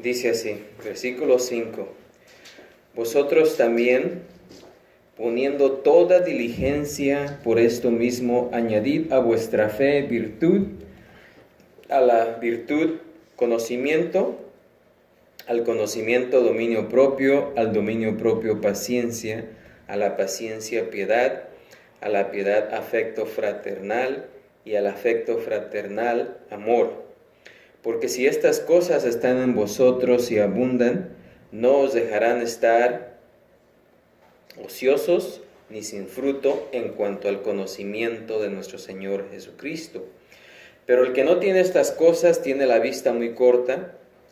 dice así, versículo 5. Vosotros también, poniendo toda diligencia por esto mismo, añadid a vuestra fe virtud, a la virtud conocimiento, al conocimiento dominio propio, al dominio propio paciencia, a la paciencia piedad, a la piedad afecto fraternal y al afecto fraternal amor. Porque si estas cosas están en vosotros y abundan, no os dejarán estar ociosos ni sin fruto en cuanto al conocimiento de nuestro Señor Jesucristo. Pero el que no tiene estas cosas tiene la vista muy corta,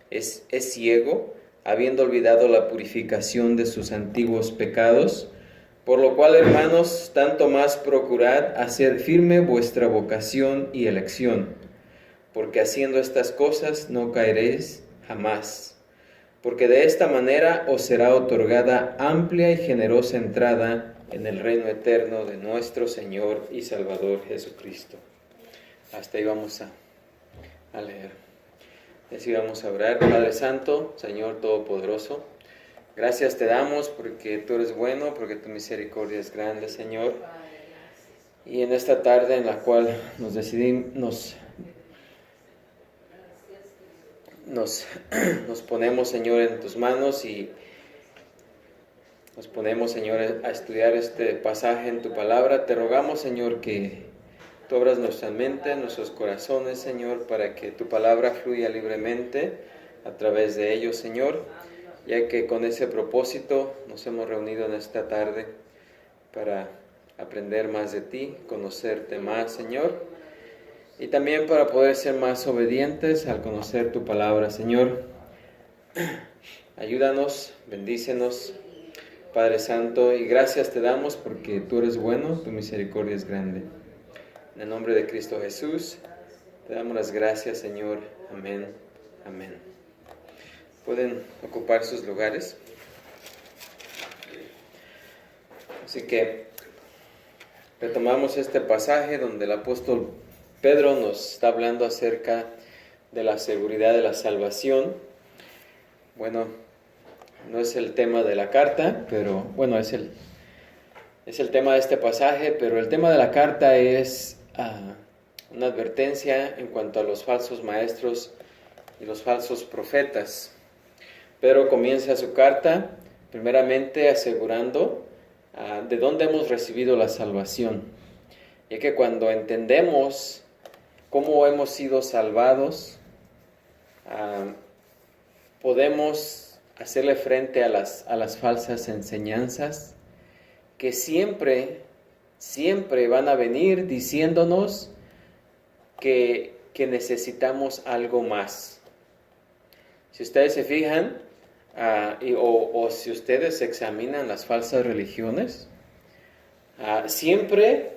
es ciego, habiendo olvidado la purificación de sus antiguos pecados. Por lo cual, hermanos, tanto más procurad hacer firme vuestra vocación y elección, porque haciendo estas cosas no caeréis jamás. Porque de esta manera os será otorgada amplia y generosa entrada en el reino eterno de nuestro Señor y Salvador Jesucristo. Hasta ahí vamos a leer. Y así vamos a orar. Padre Santo, Señor Todopoderoso, gracias te damos porque tú eres bueno, porque tu misericordia es grande, Señor. Y en esta tarde en la cual nos ponemos, Señor, en tus manos y nos ponemos, Señor, a estudiar este pasaje en tu palabra. Te rogamos, Señor, que tú abras nuestra mente, nuestros corazones, Señor, para que tu palabra fluya libremente a través de ellos, Señor, ya que con ese propósito nos hemos reunido en esta tarde para aprender más de ti, conocerte más, Señor, y también para poder ser más obedientes al conocer tu palabra, Señor. Ayúdanos, bendícenos, Padre Santo, y gracias te damos porque tú eres bueno, tu misericordia es grande. En el nombre de Cristo Jesús, te damos las gracias, Señor. Amén. Amén. Pueden ocupar sus lugares. Así que retomamos este pasaje donde el apóstol Pedro nos está hablando acerca de la seguridad de la salvación. Bueno, no es el tema de la carta, pero bueno, es el tema de este pasaje, pero el tema de la carta es una advertencia en cuanto a los falsos maestros y los falsos profetas. Pedro comienza su carta primeramente asegurando de dónde hemos recibido la salvación, ya que cuando entendemos cómo hemos sido salvados, podemos hacerle frente a las falsas enseñanzas que siempre van a venir diciéndonos que necesitamos algo más. Si ustedes se fijan, o si ustedes examinan las falsas religiones, siempre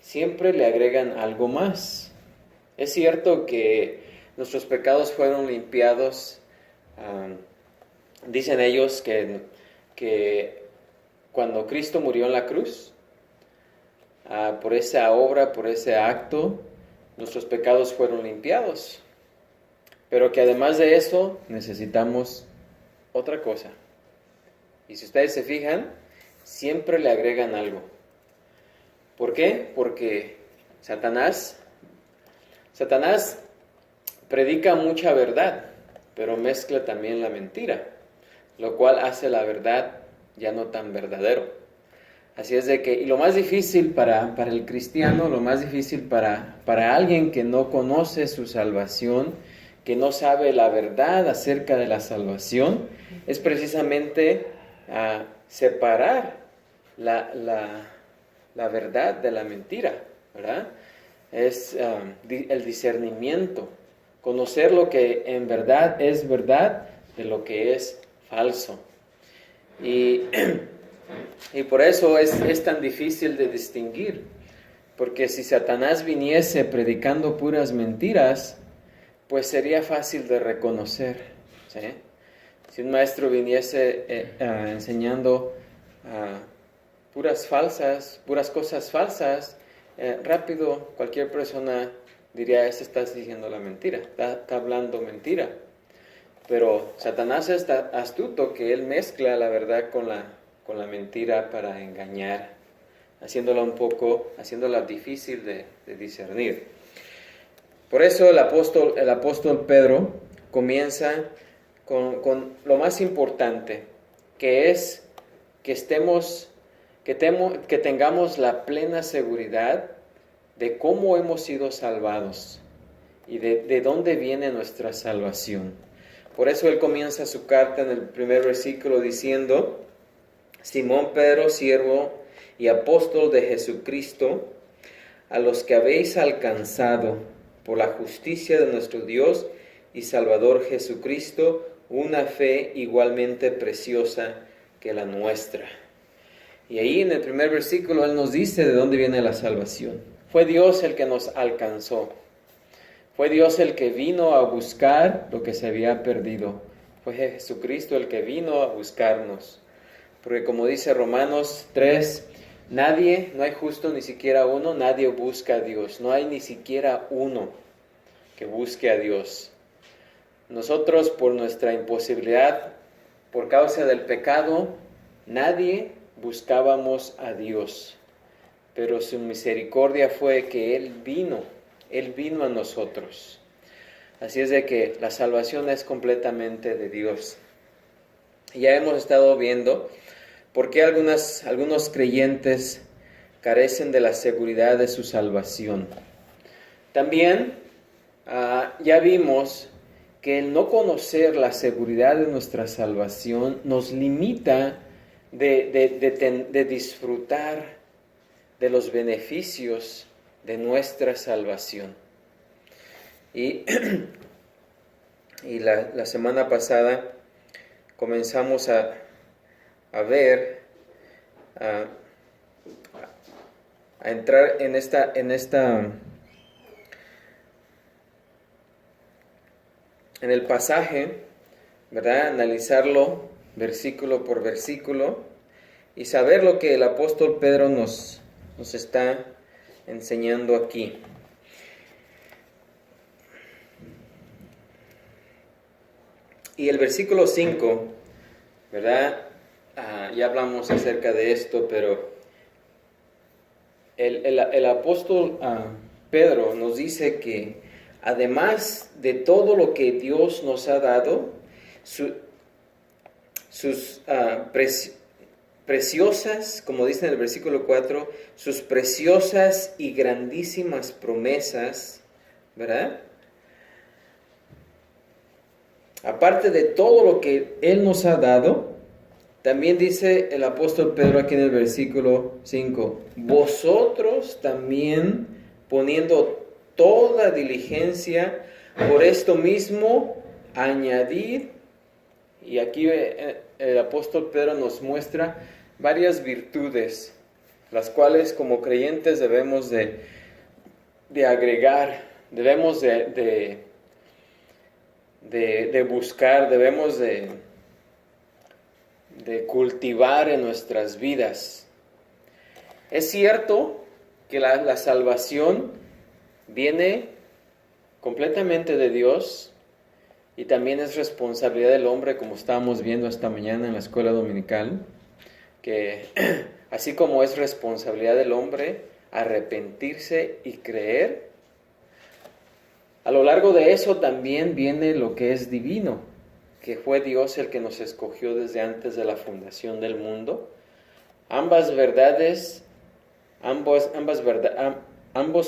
le agregan algo más. Es cierto que nuestros pecados fueron limpiados, dicen ellos que cuando Cristo murió en la cruz, por esa obra, por ese acto, nuestros pecados fueron limpiados. Pero que además de eso, necesitamos otra cosa. Y si ustedes se fijan, siempre le agregan algo. ¿Por qué? Porque Satanás predica mucha verdad, pero mezcla también la mentira, lo cual hace la verdad ya no tan verdadero. Así es de que, y lo más difícil para el cristiano, lo más difícil para alguien que no conoce su salvación, que no sabe la verdad acerca de la salvación, es precisamente separar la verdad de la mentira, ¿verdad? Es el discernimiento, conocer lo que en verdad es verdad de lo que es falso. Y por eso es tan difícil de distinguir, porque si Satanás viniese predicando puras mentiras, pues sería fácil de reconocer, ¿sí? Si un maestro viniese enseñando puras cosas falsas, rápido cualquier persona diría, está diciendo la mentira, está hablando mentira. Pero Satanás es astuto que él mezcla la verdad con la mentira para engañar, haciéndola difícil de discernir. Por eso el apóstol Pedro comienza con lo más importante, que es que tengamos la plena seguridad de cómo hemos sido salvados y de dónde viene nuestra salvación. Por eso él comienza su carta en el primer versículo diciendo: Simón Pedro, siervo y apóstol de Jesucristo, a los que habéis alcanzado por la justicia de nuestro Dios y Salvador Jesucristo, una fe igualmente preciosa que la nuestra. Y ahí en el primer versículo él nos dice de dónde viene la salvación. Fue Dios el que nos alcanzó. Fue Dios el que vino a buscar lo que se había perdido. Fue Jesucristo el que vino a buscarnos. Porque como dice Romanos 3, no hay justo ni siquiera uno, nadie busca a Dios. No hay ni siquiera uno que busque a Dios. Nosotros, por nuestra imposibilidad, por causa del pecado, nadie buscábamos a Dios. Pero su misericordia fue que Él vino a nosotros. Así es de que la salvación es completamente de Dios. Ya hemos estado viendo por qué algunos creyentes carecen de la seguridad de su salvación. También ya vimos que el no conocer la seguridad de nuestra salvación nos limita de disfrutar de los beneficios de nuestra salvación. Y la semana pasada comenzamos a entrar en el pasaje, ¿verdad? Analizarlo versículo por versículo y saber lo que el apóstol Pedro nos está enseñando aquí. Y el versículo 5, ¿verdad? Ya hablamos acerca de esto, pero el apóstol Pedro nos dice que además de todo lo que Dios nos ha dado, sus preciosas, como dice en el versículo 4, sus preciosas y grandísimas promesas, ¿verdad? Aparte de todo lo que Él nos ha dado, también dice el apóstol Pedro aquí en el versículo 5, vosotros también poniendo toda diligencia, por esto mismo añadid, y aquí el apóstol Pedro nos muestra varias virtudes, las cuales como creyentes debemos de agregar, debemos de buscar, debemos de cultivar en nuestras vidas. Es cierto que la salvación viene completamente de Dios y también es responsabilidad del hombre, como estábamos viendo esta mañana en la escuela dominical, que así como es responsabilidad del hombre arrepentirse y creer, a lo largo de eso también viene lo que es divino, que fue Dios el que nos escogió desde antes de la fundación del mundo. Ambos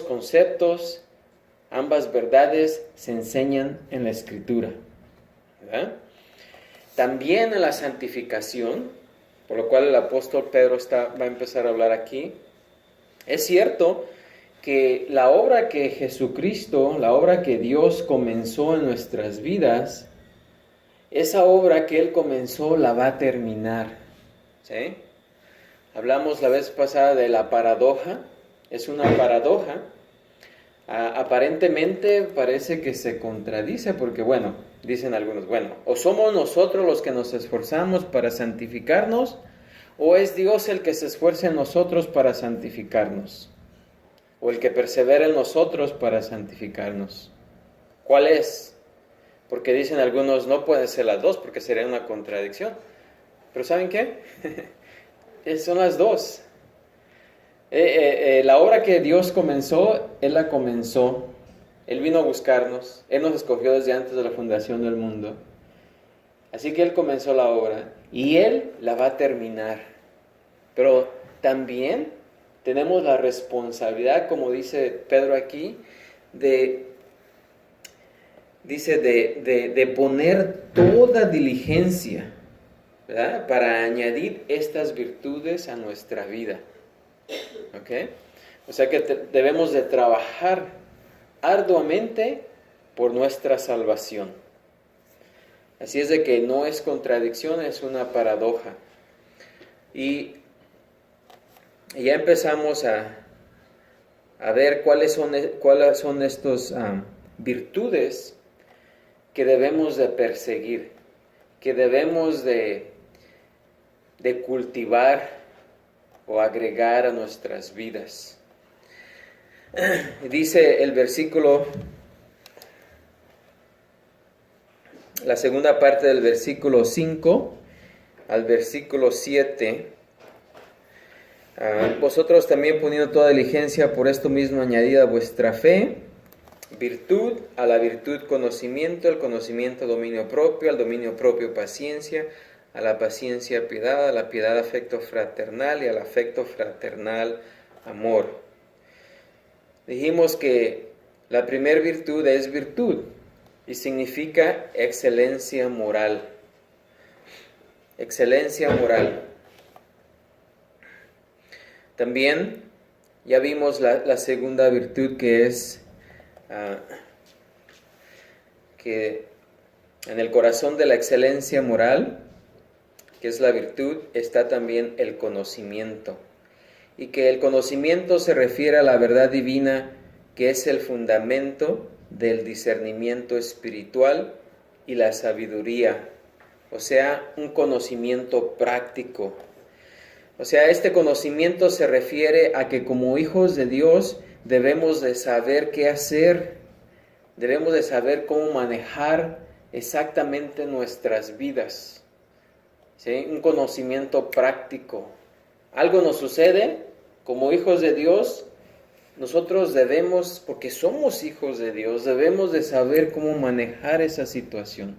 conceptos, ambas verdades se enseñan en la Escritura, ¿verdad? También en la santificación, por lo cual el apóstol Pedro va a empezar a hablar aquí. Es cierto que la obra que Jesucristo, la obra que Dios comenzó en nuestras vidas, esa obra que Él comenzó la va a terminar, ¿sí? Hablamos la vez pasada de la paradoja. Es una paradoja. Aparentemente parece que se contradice porque, dicen algunos, o somos nosotros los que nos esforzamos para santificarnos, o es Dios el que se esfuerza en nosotros para santificarnos, o el que persevera en nosotros para santificarnos. ¿Cuál es? Porque dicen algunos, no pueden ser las dos porque sería una contradicción. Pero ¿saben qué? Son las dos. La obra que Dios comenzó, Él la comenzó. Él vino a buscarnos. Él nos escogió desde antes de la fundación del mundo. Así que Él comenzó la obra y Él la va a terminar. Pero también tenemos la responsabilidad, como dice Pedro aquí, de poner toda diligencia, ¿verdad?, para añadir estas virtudes a nuestra vida. ¿Ok? O sea que debemos de trabajar arduamente por nuestra salvación. Así es de que no es contradicción, es una paradoja. Y ya empezamos a ver cuáles son estos virtudes que debemos de perseguir, que debemos de cultivar o agregar a nuestras vidas. Dice el versículo, la segunda parte del versículo 5 al versículo 7. Vosotros también, poniendo toda diligencia, por esto mismo añadid a vuestra fe virtud, a la virtud conocimiento, al conocimiento dominio propio, al dominio propio paciencia, a la paciencia piedad, a la piedad afecto fraternal y al afecto fraternal amor. Dijimos que la primera virtud es virtud y significa excelencia moral. Excelencia moral. También ya vimos la segunda virtud, que es que en el corazón de la excelencia moral, que es la virtud, está también el conocimiento. Y que el conocimiento se refiere a la verdad divina, que es el fundamento del discernimiento espiritual y la sabiduría. O sea, un conocimiento práctico. O sea, este conocimiento se refiere a que como hijos de Dios debemos de saber qué hacer, debemos de saber cómo manejar exactamente nuestras vidas. ¿Sí? Un conocimiento práctico. Algo nos sucede, como hijos de Dios, nosotros debemos, porque somos hijos de Dios, debemos de saber cómo manejar esa situación.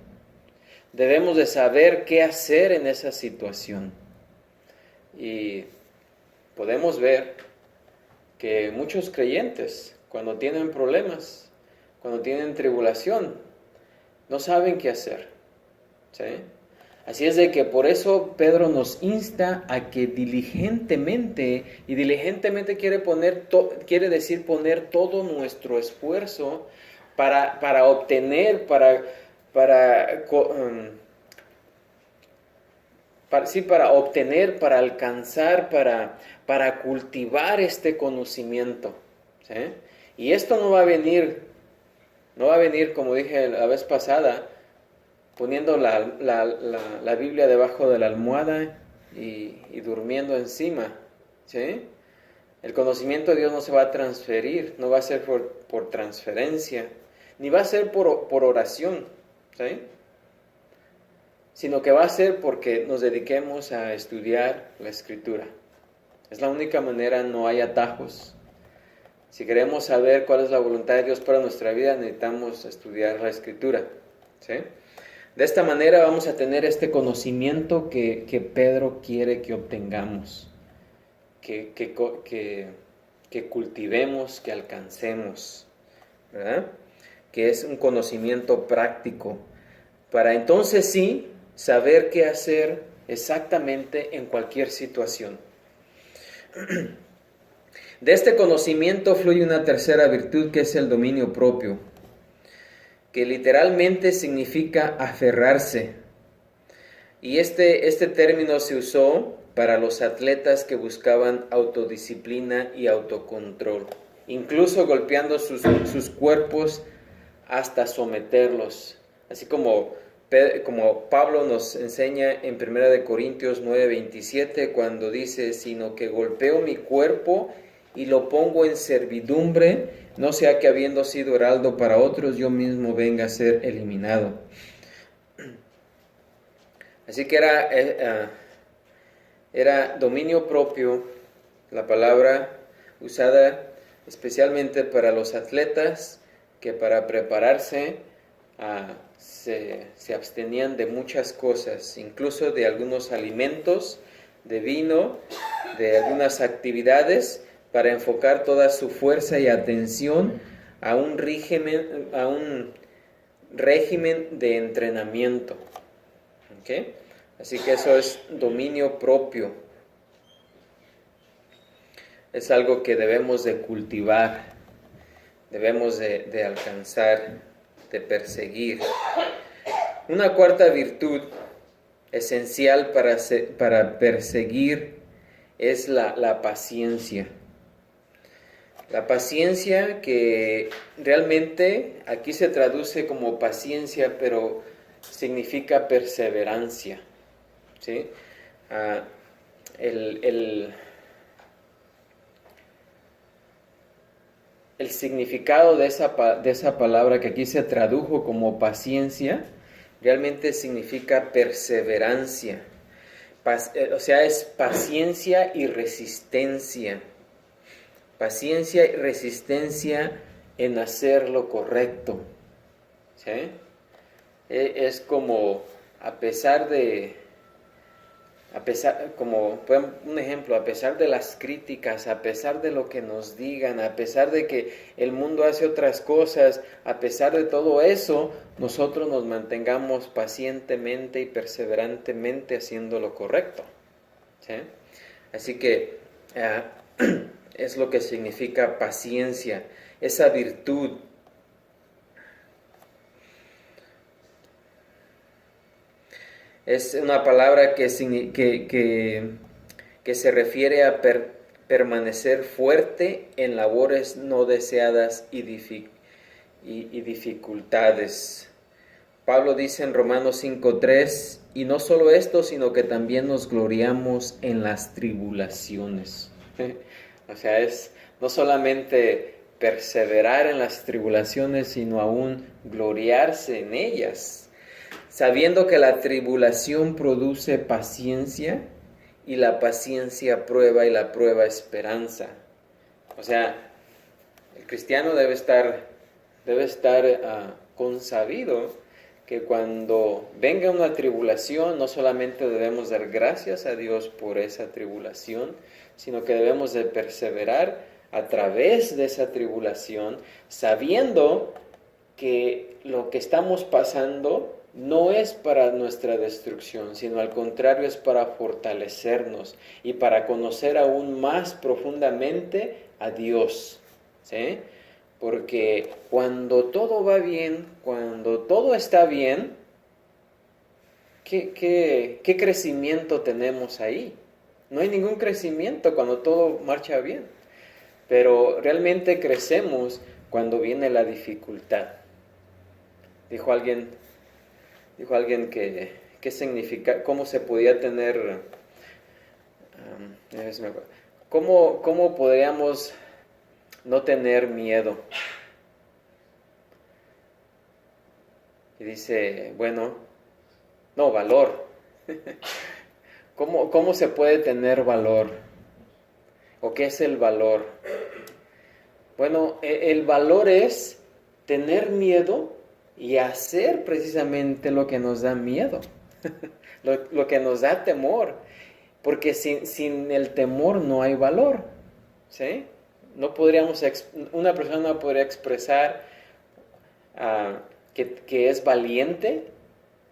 Debemos de saber qué hacer en esa situación. Y podemos ver que muchos creyentes, cuando tienen problemas, cuando tienen tribulación, no saben qué hacer. ¿Sí? Así es de que por eso Pedro nos insta a que diligentemente, y diligentemente quiere decir poner todo nuestro esfuerzo para obtener, para obtener, para alcanzar, para cultivar este conocimiento. ¿Sí? Y esto no va a venir, como dije la vez pasada, poniendo la Biblia debajo de la almohada y durmiendo encima. ¿Sí? El conocimiento de Dios no se va a transferir, no va a ser por transferencia, ni va a ser por oración. ¿Sí? Sino que va a ser porque nos dediquemos a estudiar la Escritura. Es la única manera, no hay atajos. Si queremos saber cuál es la voluntad de Dios para nuestra vida, necesitamos estudiar la Escritura. ¿Sí? De esta manera vamos a tener este conocimiento que Pedro quiere que obtengamos, que cultivemos, que alcancemos, ¿verdad? Que es un conocimiento práctico, para entonces sí saber qué hacer exactamente en cualquier situación. De este conocimiento fluye una tercera virtud, que es el dominio propio, que literalmente significa aferrarse. Y este término se usó para los atletas que buscaban autodisciplina y autocontrol, incluso golpeando sus cuerpos hasta someterlos, así como Pablo nos enseña en 1 Corintios 9:27, cuando dice: sino que golpeo mi cuerpo y lo pongo en servidumbre, no sea que habiendo sido heraldo para otros, yo mismo venga a ser eliminado. Así que era dominio propio, la palabra usada especialmente para los atletas que para prepararse se abstenían de muchas cosas, incluso de algunos alimentos, de vino, de algunas actividades, para enfocar toda su fuerza y atención a un régimen de entrenamiento. ¿Okay? Así que eso es dominio propio. Es algo que debemos de cultivar, debemos de alcanzar, de perseguir. Una cuarta virtud esencial para perseguir es la paciencia. La paciencia, que realmente aquí se traduce como paciencia, pero significa perseverancia, ¿sí? El significado de esa palabra que aquí se tradujo como paciencia, realmente significa perseverancia. O sea, es paciencia y resistencia. Paciencia y resistencia en hacer lo correcto. ¿Sí? Es como, como un ejemplo, a pesar de las críticas, a pesar de lo que nos digan, a pesar de que el mundo hace otras cosas, a pesar de todo eso, nosotros nos mantengamos pacientemente y perseverantemente haciendo lo correcto. ¿Sí? Así que es lo que significa paciencia, esa virtud. Es una palabra que se refiere a permanecer fuerte en labores no deseadas y dificultades. Pablo dice en Romanos 5:3, y no solo esto, sino que también nos gloriamos en las tribulaciones. O sea, es no solamente perseverar en las tribulaciones, sino aún gloriarse en ellas, sabiendo que la tribulación produce paciencia, y la paciencia prueba, y la prueba esperanza. O sea, el cristiano debe estar consabido que cuando venga una tribulación, no solamente debemos dar gracias a Dios por esa tribulación, sino que debemos de perseverar a través de esa tribulación, sabiendo que lo que estamos pasando no es para nuestra destrucción, sino al contrario es para fortalecernos y para conocer aún más profundamente a Dios, ¿sí? Porque cuando todo va bien, cuando todo está bien, ¿qué crecimiento tenemos ahí? No hay ningún crecimiento cuando todo marcha bien, pero realmente crecemos cuando viene la dificultad. Dijo alguien que qué significa, cómo se podía tener, cómo podríamos no tener miedo. Y dice, valor. ¿Cómo se puede tener valor? ¿O qué es el valor? Bueno, el valor es tener miedo y hacer precisamente lo que nos da miedo, lo que nos da temor, porque sin el temor no hay valor, ¿sí? Una persona no podría expresar que es valiente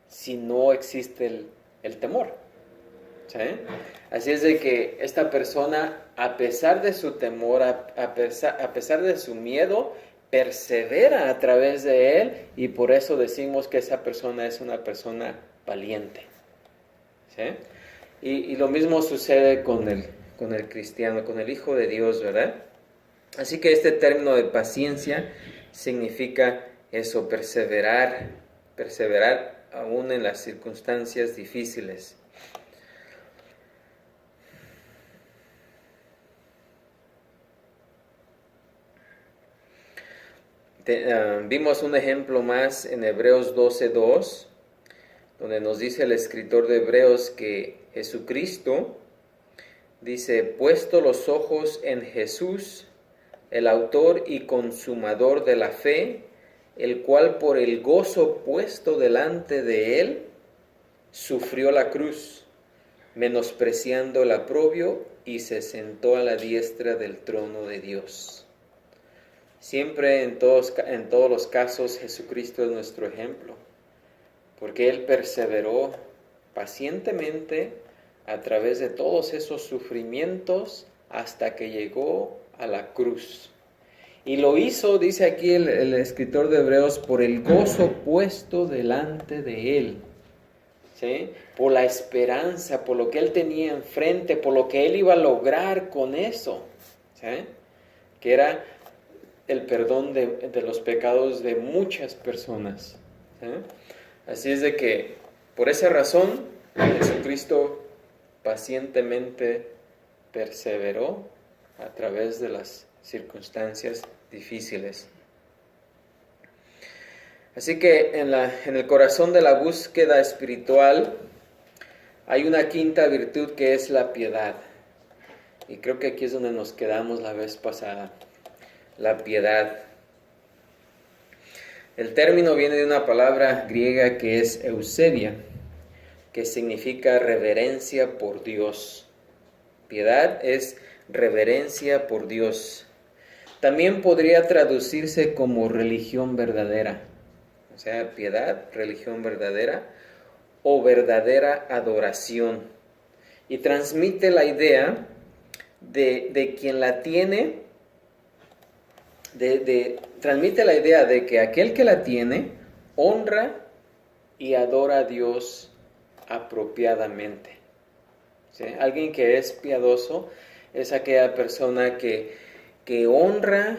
si no existe el temor, ¿sí? Así es de que esta persona, a pesar de su temor, a pesar de su miedo, persevera a través de él, y por eso decimos que esa persona es una persona valiente, ¿sí? Y lo mismo sucede con el cristiano, con el Hijo de Dios, ¿verdad? Así que este término de paciencia significa eso, perseverar aún en las circunstancias difíciles. Vimos un ejemplo más en Hebreos 12:2, donde nos dice el escritor de Hebreos que Jesucristo, dice, puesto los ojos en Jesús, el autor y consumador de la fe, el cual por el gozo puesto delante de él, sufrió la cruz, menospreciando el oprobio, y se sentó a la diestra del trono de Dios. Siempre en todos los casos Jesucristo es nuestro ejemplo, porque Él perseveró pacientemente a través de todos esos sufrimientos hasta que llegó a la cruz. Y lo hizo, dice aquí el escritor de Hebreos, por el gozo puesto delante de Él. ¿Sí? Por la esperanza, por lo que Él tenía enfrente, por lo que Él iba a lograr con eso. ¿Sí? Que era el perdón de los pecados de muchas personas. ¿Sí? Así es de que, por esa razón, Jesucristo pacientemente perseveró a través de las circunstancias difíciles. Así que en el corazón de la búsqueda espiritual hay una quinta virtud que es la piedad. Y creo que aquí es donde nos quedamos la vez pasada. La piedad. El término viene de una palabra griega que es eusebia, que significa reverencia por Dios. Piedad es reverencia por Dios. También podría traducirse como religión verdadera. O sea, piedad, religión verdadera o verdadera adoración. Y transmite la idea de quien la tiene, transmite la idea de que aquel que la tiene honra y adora a Dios apropiadamente. ¿Sí? Alguien que es piadoso es aquella persona que honra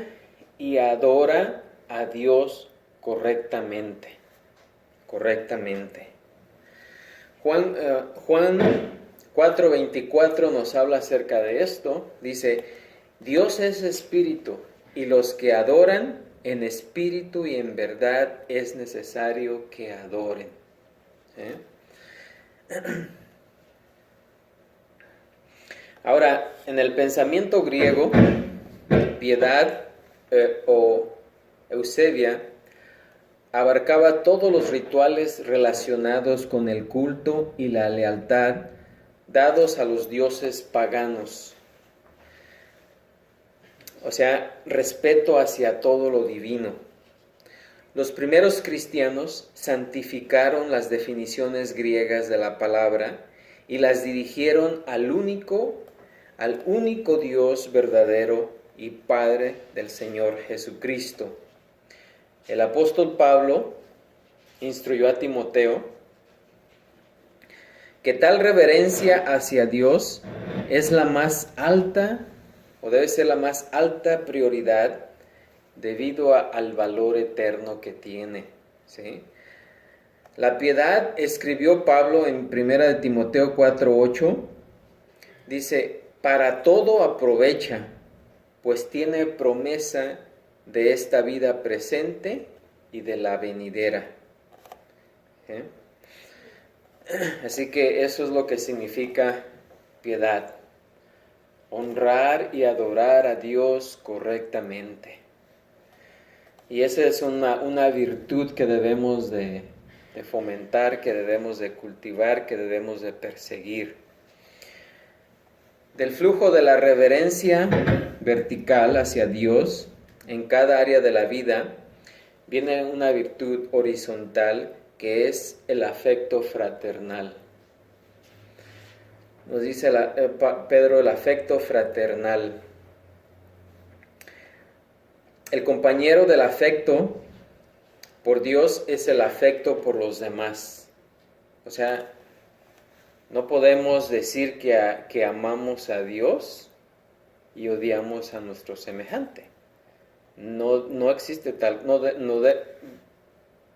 y adora a Dios correctamente. Juan 4:24 nos habla acerca de esto. Dice, Dios es espíritu, y los que adoran en espíritu y en verdad es necesario que adoren. ¿Sí? Ahora, en el pensamiento griego, piedad o eusebia abarcaba todos los rituales relacionados con el culto y la lealtad dados a los dioses paganos. O sea, respeto hacia todo lo divino. Los primeros cristianos santificaron las definiciones griegas de la palabra y las dirigieron al único Dios verdadero y Padre del Señor Jesucristo. El apóstol Pablo instruyó a Timoteo que tal reverencia hacia Dios es la más alta, o debe ser la más alta prioridad debido al valor eterno que tiene. ¿Sí? La piedad, escribió Pablo en 1 Timoteo 4:8, dice, para todo aprovecha, pues tiene promesa de esta vida presente y de la venidera. ¿Sí? Así que eso es lo que significa piedad. Honrar y adorar a Dios correctamente. Y esa es una virtud que debemos de fomentar, que debemos de cultivar, que debemos de perseguir. Del flujo de la reverencia vertical hacia Dios en cada área de la vida viene una virtud horizontal que es el afecto fraternal. Nos dice Pedro, el afecto fraternal. El compañero del afecto por Dios es el afecto por los demás. O sea, no podemos decir que amamos a Dios y odiamos a nuestro semejante. No existe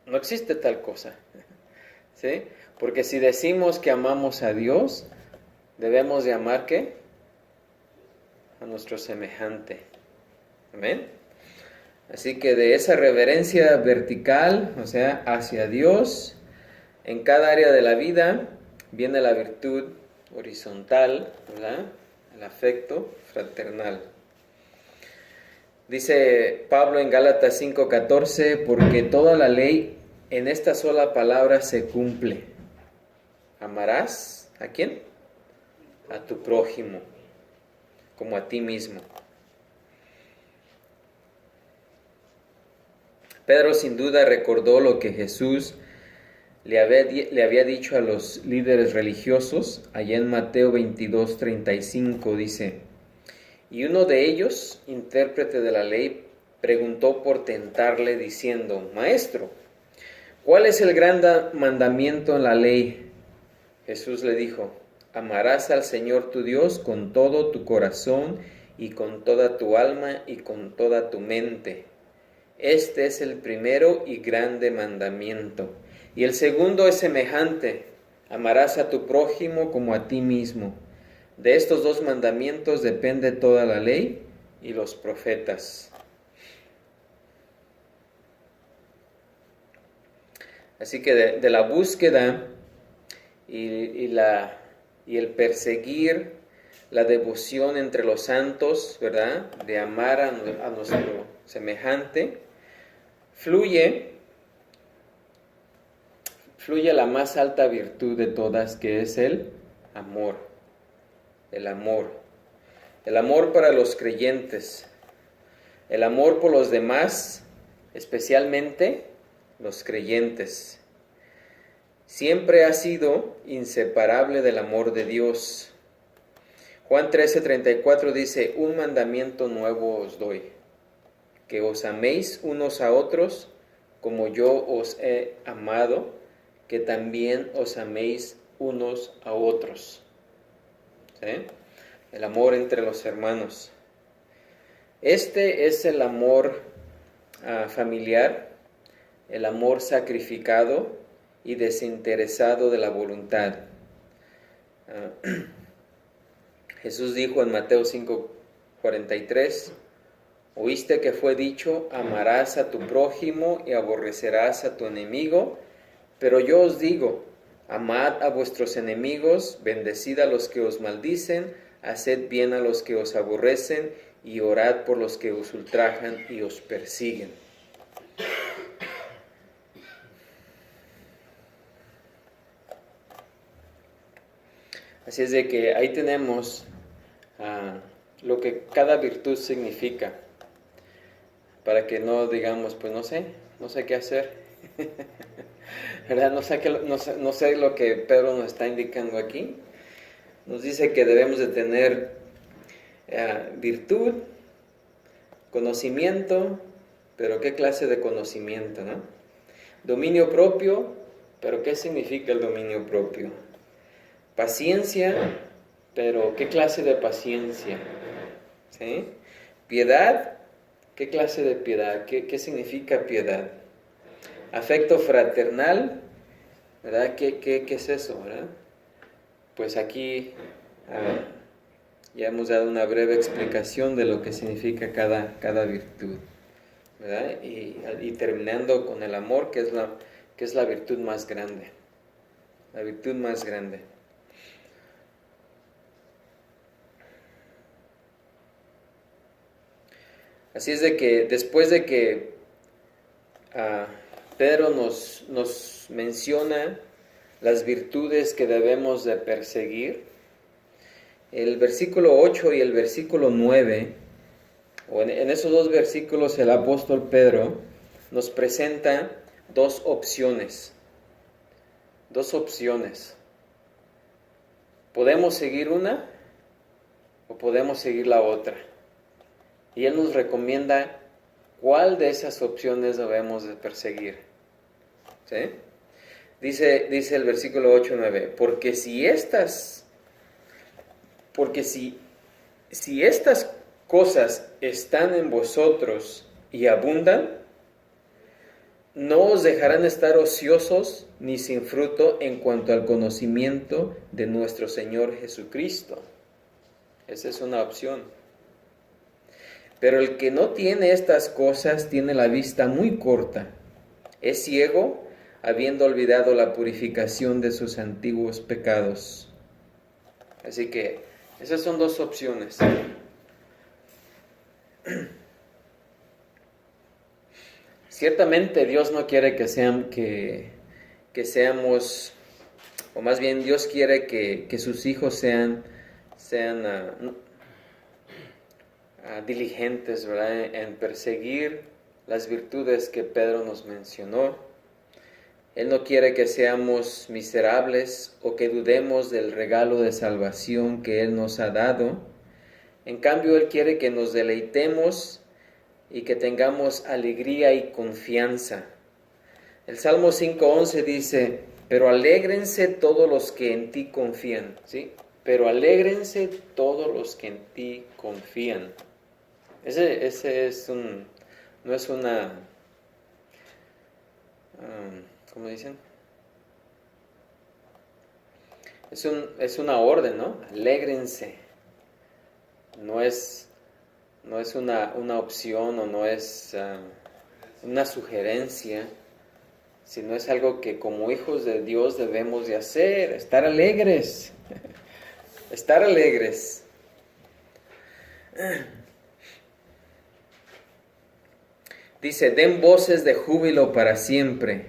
no existe tal cosa. ¿Sí? Porque si decimos que amamos a Dios, debemos de amar ¿qué? A nuestro semejante. ¿Amén? Así que de esa reverencia vertical, o sea, hacia Dios, en cada área de la vida, viene la virtud horizontal, ¿verdad? El afecto fraternal. Dice Pablo en Gálatas 5:14, porque toda la ley en esta sola palabra se cumple. ¿Amarás a quién? A tu prójimo, como a ti mismo. Pedro sin duda recordó lo que Jesús le había dicho a los líderes religiosos. Allá en Mateo 22:35 dice: y uno de ellos, intérprete de la ley, preguntó por tentarle diciendo: Maestro, ¿cuál es el gran mandamiento en la ley? Jesús le dijo: amarás al Señor tu Dios con todo tu corazón y con toda tu alma y con toda tu mente. Este es el primero y grande mandamiento. Y el segundo es semejante: amarás a tu prójimo como a ti mismo. De estos dos mandamientos depende toda la ley y los profetas. Así que de la búsqueda y el perseguir la devoción entre los santos, ¿verdad? De amar a nuestro semejante, fluye la más alta virtud de todas, que es el amor. El amor. El amor para los creyentes. El amor por los demás, especialmente los creyentes. Siempre ha sido inseparable del amor de Dios. Juan 13:34 dice: un mandamiento nuevo os doy, que os améis unos a otros como yo os he amado, que también os améis unos a otros. ¿Sí? El amor entre los hermanos. Este es el amor familiar, el amor sacrificado y desinteresado de la voluntad. Jesús dijo en Mateo 5:43: oíste que fue dicho: amarás a tu prójimo y aborrecerás a tu enemigo, pero yo os digo: amad a vuestros enemigos, bendecid a los que os maldicen, haced bien a los que os aborrecen y orad por los que os ultrajan y os persiguen. Así es de que ahí tenemos lo que cada virtud significa, para que no digamos, pues no sé qué hacer. ¿Verdad? No sé lo que Pedro nos está indicando aquí. Nos dice que debemos de tener virtud, conocimiento, pero ¿qué clase de conocimiento, no? Dominio propio, pero ¿qué significa el dominio propio? Paciencia, pero ¿qué clase de paciencia? ¿Sí? Piedad, ¿qué clase de piedad? ¿Qué significa piedad? Afecto fraternal, ¿verdad? ¿Qué es eso, verdad? Pues aquí ya hemos dado una breve explicación de lo que significa cada virtud, ¿verdad? Y terminando con el amor, que es la virtud más grande. La virtud más grande. Así es de que después de que Pedro nos menciona las virtudes que debemos de perseguir, el versículo 8 y el versículo 9, o en esos dos versículos, el apóstol Pedro nos presenta dos opciones. Podemos seguir una o podemos seguir la otra. Y él nos recomienda cuál de esas opciones debemos de perseguir. ¿Sí? Dice el versículo 8-9, porque si estas cosas están en vosotros y abundan, no os dejarán estar ociosos ni sin fruto en cuanto al conocimiento de nuestro Señor Jesucristo. Esa es una opción. Pero el que no tiene estas cosas tiene la vista muy corta. Es ciego, habiendo olvidado la purificación de sus antiguos pecados. Así que esas son dos opciones. Ciertamente Dios no quiere que seamos, o más bien Dios quiere que sus hijos sean diligentes, ¿verdad?, en perseguir las virtudes que Pedro nos mencionó. Él no quiere que seamos miserables o que dudemos del regalo de salvación que Él nos ha dado. En cambio, Él quiere que nos deleitemos y que tengamos alegría y confianza. El Salmo 5:11 dice, pero alégrense todos los que en ti confían, ¿sí? Pero alégrense todos los que en ti confían. Ese no es una, ¿cómo dicen? Es una orden, ¿no? Alégrense. No es una opción o no es una sugerencia, sino es algo que como hijos de Dios debemos de hacer, estar alegres, estar alegres. Dice, den voces de júbilo para siempre,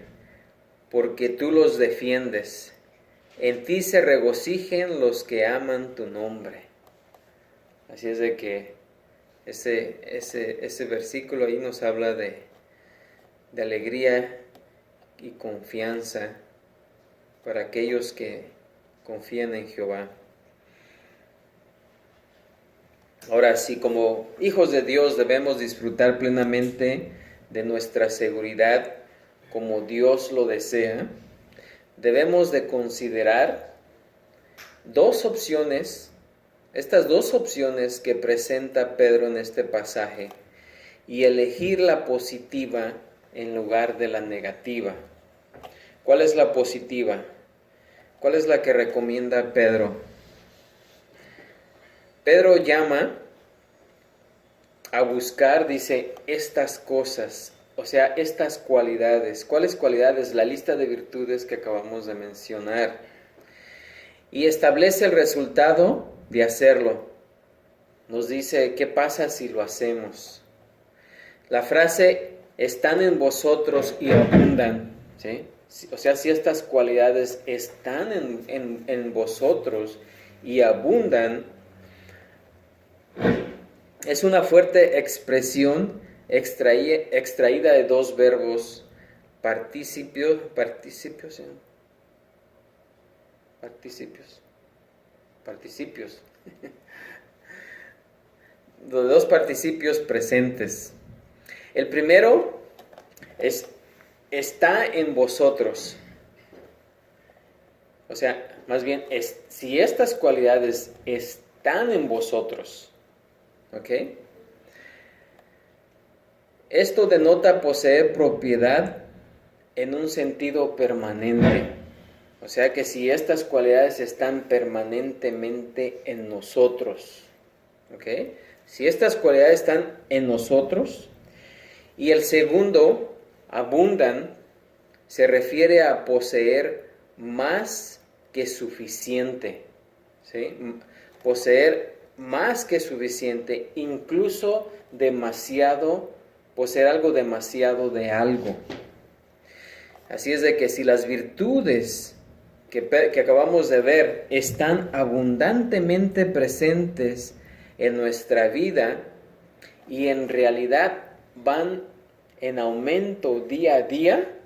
porque tú los defiendes. En ti se regocijen los que aman tu nombre. Así es de que ese versículo ahí nos habla de alegría y confianza para aquellos que confían en Jehová. Ahora, si como hijos de Dios debemos disfrutar plenamente de nuestra seguridad como Dios lo desea, debemos de considerar estas dos opciones que presenta Pedro en este pasaje y elegir la positiva en lugar de la negativa. ¿Cuál es la positiva? ¿Cuál es la que recomienda Pedro? Pedro llama a buscar, dice, estas cosas, o sea, estas cualidades. ¿Cuáles cualidades? La lista de virtudes que acabamos de mencionar. Y establece el resultado de hacerlo. Nos dice, ¿qué pasa si lo hacemos? La frase, están en vosotros y abundan, ¿sí? O sea, si estas cualidades están en vosotros y abundan, es una fuerte expresión extraída de dos verbos, participios, de dos participios presentes. El primero es está en vosotros. O sea, más bien, si estas cualidades están en vosotros, ¿ok? Esto denota poseer propiedad en un sentido permanente. O sea que si estas cualidades están permanentemente en nosotros, ¿ok? Si estas cualidades están en nosotros, y el segundo, abundan, se refiere a poseer más que suficiente, ¿sí? Poseer más que suficiente, incluso demasiado, poseer algo demasiado de algo. Así es de que si las virtudes que acabamos de ver están abundantemente presentes en nuestra vida y en realidad van en aumento día a día,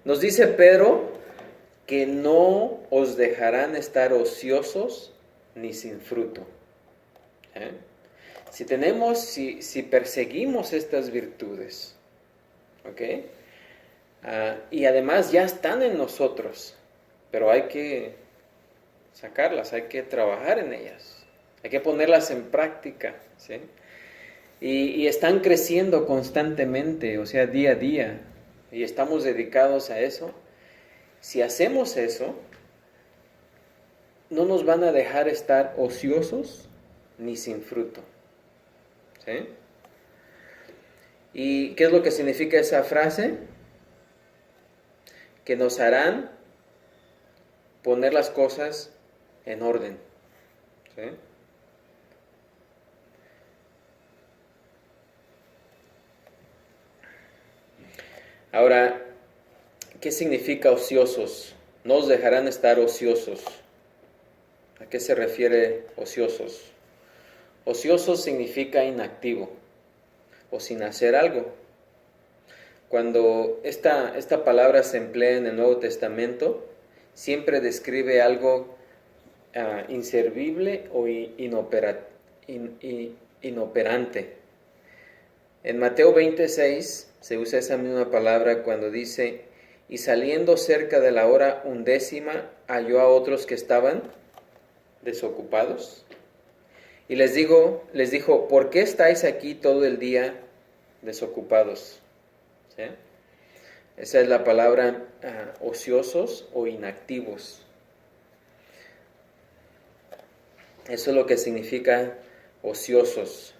nos dice Pedro que no os dejarán estar ociosos ni sin fruto. Si perseguimos estas virtudes, ¿ok? Y además ya están en nosotros, pero hay que sacarlas, hay que trabajar en ellas, hay que ponerlas en práctica, ¿sí? Y están creciendo constantemente, o sea, día a día, y estamos dedicados a eso. Si hacemos eso, no nos van a dejar estar ociosos ni sin fruto. ¿Sí? ¿Y qué es lo que significa esa frase? Que nos harán poner las cosas en orden. ¿Sí? Ahora, ¿qué significa ociosos? No os dejarán estar ociosos. ¿A qué se refiere ociosos? Ociosos significa inactivo o sin hacer algo. Cuando esta palabra se emplea en el Nuevo Testamento, siempre describe algo inservible o inoperante. En Mateo 26 se usa esa misma palabra cuando dice, y saliendo cerca de la hora 11, halló a otros que estaban desocupados. Y les dijo, ¿por qué estáis aquí todo el día desocupados? ¿Sí? Esa es la palabra ociosos o inactivos. Eso es lo que significa ociosos.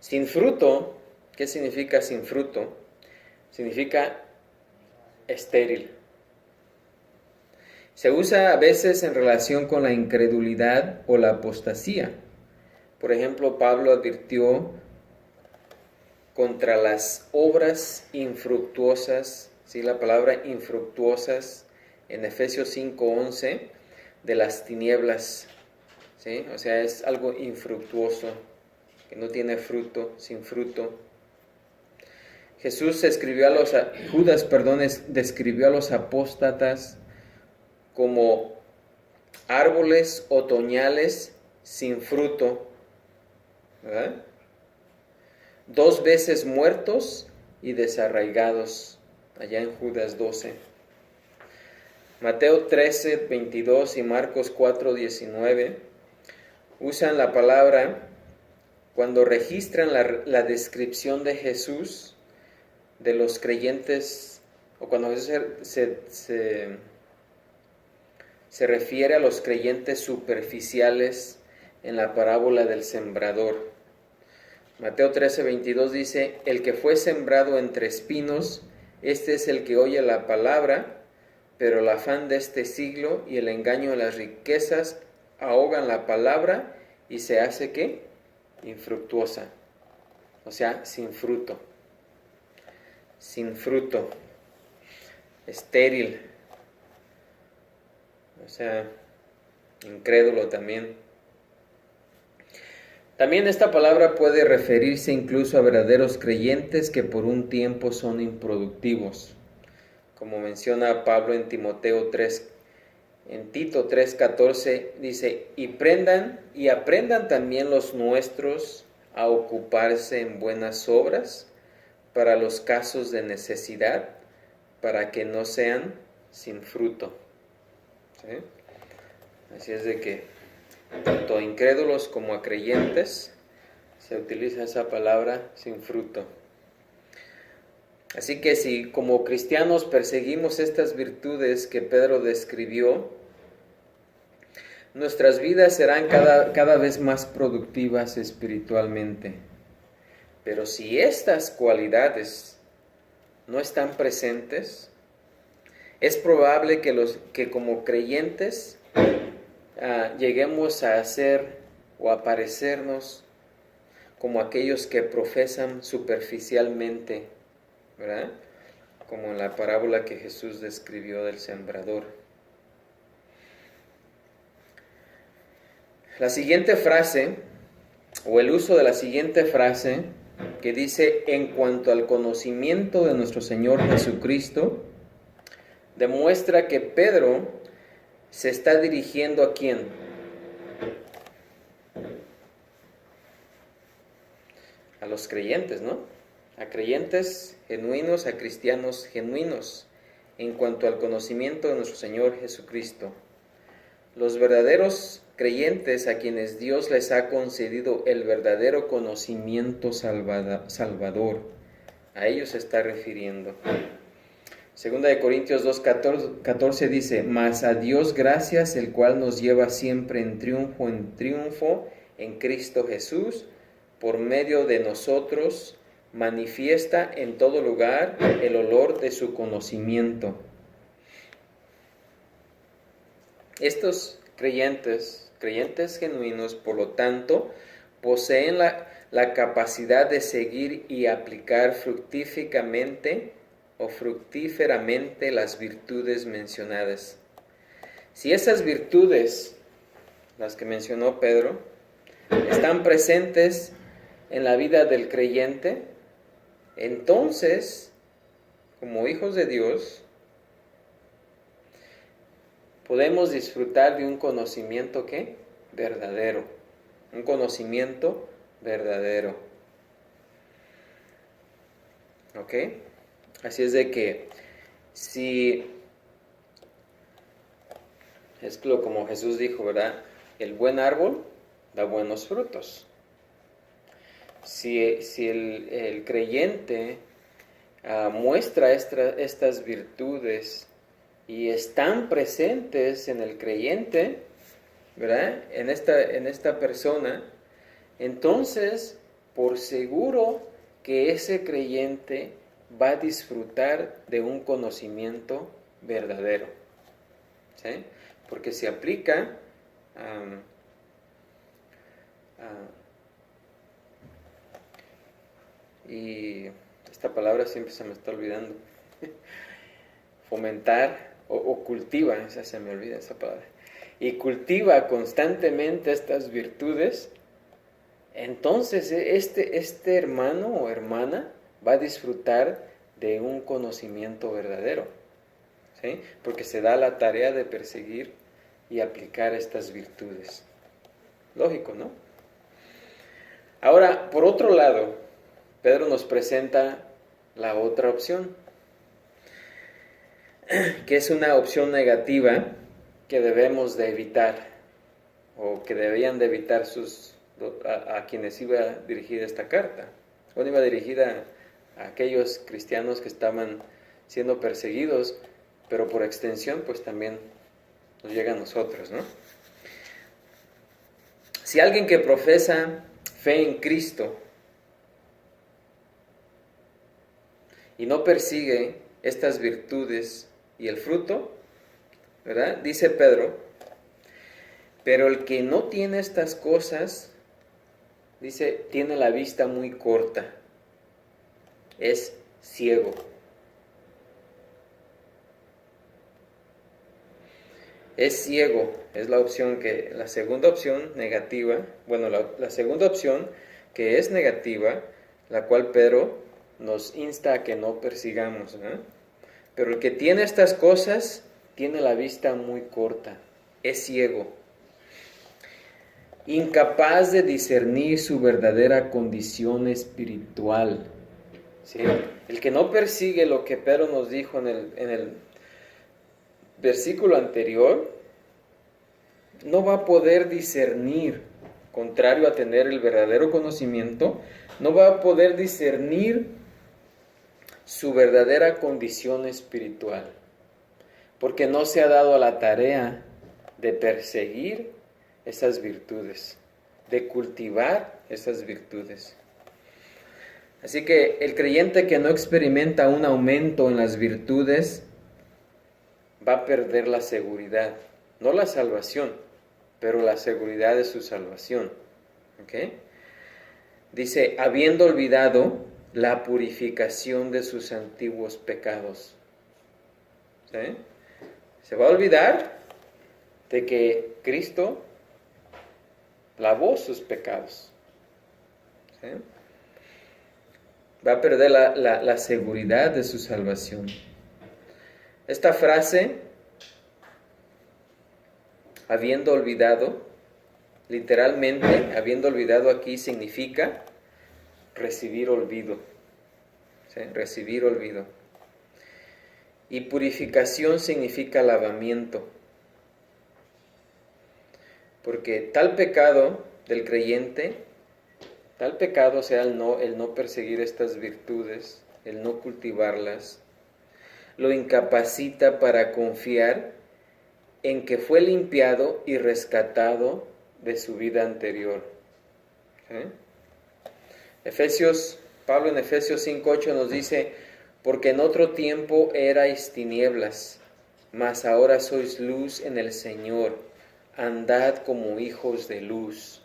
Sin fruto, ¿qué significa sin fruto? Significa estéril. Se usa a veces en relación con la incredulidad o la apostasía. Por ejemplo, Pablo advirtió contra las obras infructuosas, ¿sí? La palabra infructuosas en Efesios 5:11, de las tinieblas, ¿sí? O sea, es algo infructuoso, que no tiene fruto, sin fruto. Judas describió a los apóstatas como árboles otoñales sin fruto, ¿verdad? 2 veces muertos y desarraigados, allá en Judas 12. Mateo 13:22 y Marcos 4:19 usan la palabra cuando registran la descripción de Jesús de los creyentes, o cuando se refiere a los creyentes superficiales en la parábola del sembrador. Mateo 13:22 dice, el que fue sembrado entre espinos, este es el que oye la palabra, pero el afán de este siglo y el engaño de las riquezas ahogan la palabra y se hace, ¿qué? Infructuosa, o sea, sin fruto, estéril, o sea, incrédulo también. También esta palabra puede referirse incluso a verdaderos creyentes que por un tiempo son improductivos, como menciona Pablo en Timoteo 3, en Tito 3:14 dice, y aprendan también los nuestros a ocuparse en buenas obras para los casos de necesidad, para que no sean sin fruto. ¿Sí? Así es de que tanto a incrédulos como a creyentes se utiliza esa palabra sin fruto. Así que si como cristianos perseguimos estas virtudes que Pedro describió, nuestras vidas serán cada vez más productivas espiritualmente. Pero si estas cualidades no están presentes, es probable que como creyentes lleguemos a ser o a parecernos como aquellos que profesan superficialmente, ¿verdad? Como en la parábola que Jesús describió del sembrador. La siguiente frase, o el uso de la siguiente frase, que dice, en cuanto al conocimiento de nuestro Señor Jesucristo, demuestra que Pedro se está dirigiendo ¿a quién? A los creyentes, ¿no? A creyentes genuinos, a cristianos genuinos, en cuanto al conocimiento de nuestro Señor Jesucristo. Los verdaderos creyentes a quienes Dios les ha concedido el verdadero conocimiento salvador, a ellos se está refiriendo. Segunda de Corintios 2:14 dice, mas a Dios gracias, el cual nos lleva siempre en triunfo en Cristo Jesús, por medio de nosotros, manifiesta en todo lugar el olor de su conocimiento. Estos creyentes genuinos, por lo tanto, poseen la capacidad de seguir y aplicar fructíferamente las virtudes mencionadas. Si esas virtudes, las que mencionó Pedro, están presentes en la vida del creyente, entonces, como hijos de Dios, podemos disfrutar de un conocimiento ¿qué? Verdadero. Un conocimiento verdadero. ¿Ok? Así es de que si es como Jesús dijo, ¿verdad? El buen árbol da buenos frutos. Si el creyente muestra estas virtudes y están presentes en el creyente, ¿verdad? En esta persona, entonces, por seguro que ese creyente va a disfrutar de un conocimiento verdadero, ¿sí? Porque se aplica y esta palabra siempre se me está olvidando, fomentar o cultiva, esa se me olvida esa palabra, y cultiva constantemente estas virtudes, entonces este hermano o hermana va a disfrutar de un conocimiento verdadero, ¿sí? Porque se da la tarea de perseguir y aplicar estas virtudes. Lógico, ¿no? Ahora, por otro lado, Pedro nos presenta la otra opción, que es una opción negativa que debemos de evitar, o que debían de evitar a quienes iba dirigida esta carta. Bueno, iba dirigida a aquellos cristianos que estaban siendo perseguidos, pero por extensión pues también nos llega a nosotros, ¿no? Si alguien que profesa fe en Cristo y no persigue estas virtudes y el fruto, ¿verdad? Dice Pedro, pero el que no tiene estas cosas, dice, tiene la vista muy corta, es ciego. Es ciego, es la segunda opción negativa, bueno, la segunda opción que es negativa, la cual Pedro nos insta a que no persigamos, ¿no? Pero el que tiene estas cosas tiene la vista muy corta, es ciego, incapaz de discernir su verdadera condición espiritual. ¿Sí? El que no persigue lo que Pedro nos dijo en el versículo anterior, no va a poder discernir, contrario a tener el verdadero conocimiento, no va a poder discernir su verdadera condición espiritual, porque no se ha dado a la tarea de perseguir esas virtudes, de cultivar esas virtudes. Así que el creyente que no experimenta un aumento en las virtudes va a perder la seguridad, no la salvación, pero la seguridad de su salvación. ¿Okay? Dice, habiendo olvidado la purificación de sus antiguos pecados. ¿Sí? Se va a olvidar de que Cristo lavó sus pecados. ¿Sí? Va a perder la seguridad de su salvación. Esta frase, habiendo olvidado, literalmente, habiendo olvidado aquí significa recibir olvido. ¿Sí? Recibir olvido. Y purificación significa lavamiento. Porque tal pecado del creyente, tal pecado, o sea, el no perseguir estas virtudes, el no cultivarlas, lo incapacita para confiar en que fue limpiado y rescatado de su vida anterior. ¿Eh? Pablo en Efesios 5:8 nos dice, porque en otro tiempo erais tinieblas, mas ahora sois luz en el Señor, andad como hijos de luz.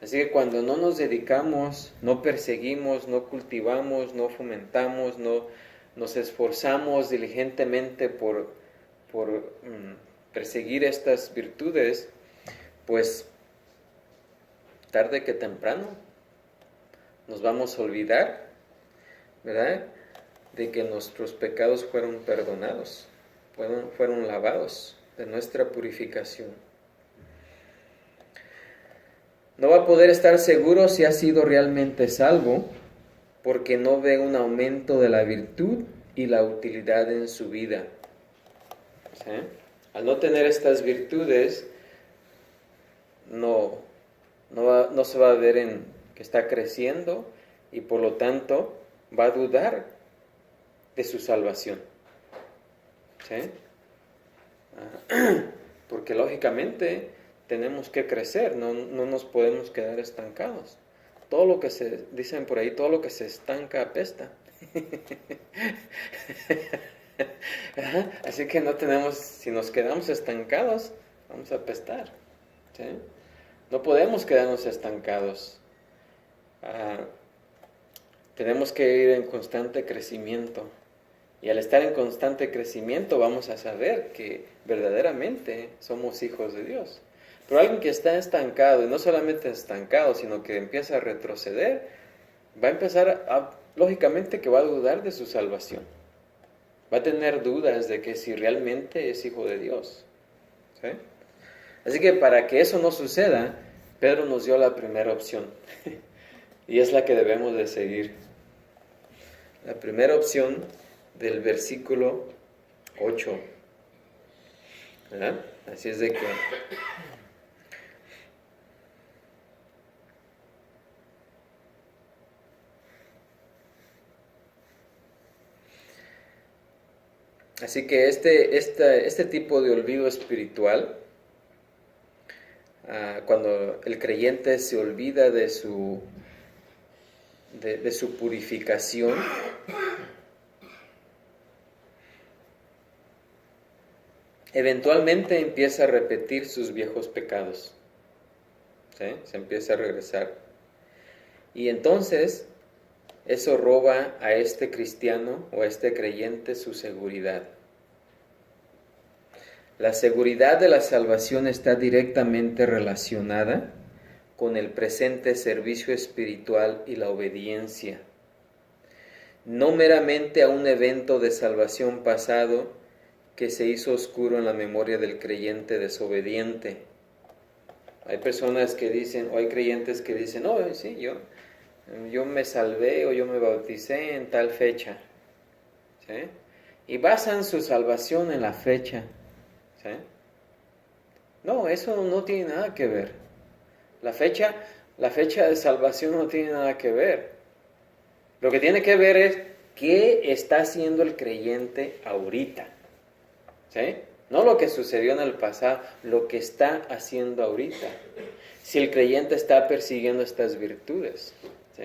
Así que cuando no nos dedicamos, no perseguimos, no cultivamos, no fomentamos, no nos esforzamos diligentemente por perseguir estas virtudes, pues tarde que temprano nos vamos a olvidar, ¿verdad?, de que nuestros pecados fueron perdonados, fueron lavados de nuestra purificación. No va a poder estar seguro si ha sido realmente salvo, porque no ve un aumento de la virtud y la utilidad en su vida. ¿Sí? Al no tener estas virtudes, no se va a ver en que está creciendo y por lo tanto va a dudar de su salvación. ¿Sí? Porque lógicamente tenemos que crecer, no nos podemos quedar estancados. Todo lo que se dicen por ahí, todo lo que se estanca apesta. Así que si nos quedamos estancados, vamos a apestar. ¿Sí? No podemos quedarnos estancados. Tenemos que ir en constante crecimiento. Y al estar en constante crecimiento vamos a saber que verdaderamente somos hijos de Dios. Pero alguien que está estancado, y no solamente estancado, sino que empieza a retroceder, va a empezar lógicamente que va a dudar de su salvación. Va a tener dudas de que si realmente es hijo de Dios. ¿Sí? Así que para que eso no suceda, Pedro nos dio la primera opción. Y es la que debemos de seguir. La primera opción del versículo 8. ¿Verdad? Así es de que este tipo de olvido espiritual, cuando el creyente se olvida de su purificación, eventualmente empieza a repetir sus viejos pecados. ¿Sí? Se empieza a regresar. Y entonces eso roba a este cristiano o a este creyente su seguridad. La seguridad de la salvación está directamente relacionada con el presente servicio espiritual y la obediencia. No meramente a un evento de salvación pasado que se hizo oscuro en la memoria del creyente desobediente. Hay personas que dicen, o hay creyentes que dicen, no, sí, yo me salvé o yo me bauticé en tal fecha. ¿Sí? Y basan su salvación en la fecha. ¿Sí? No, eso no tiene nada que ver. La fecha de salvación no tiene nada que ver. Lo que tiene que ver es qué está haciendo el creyente ahorita. ¿Sí? No lo que sucedió en el pasado, lo que está haciendo ahorita. Si el creyente está persiguiendo estas virtudes. ¿Sí?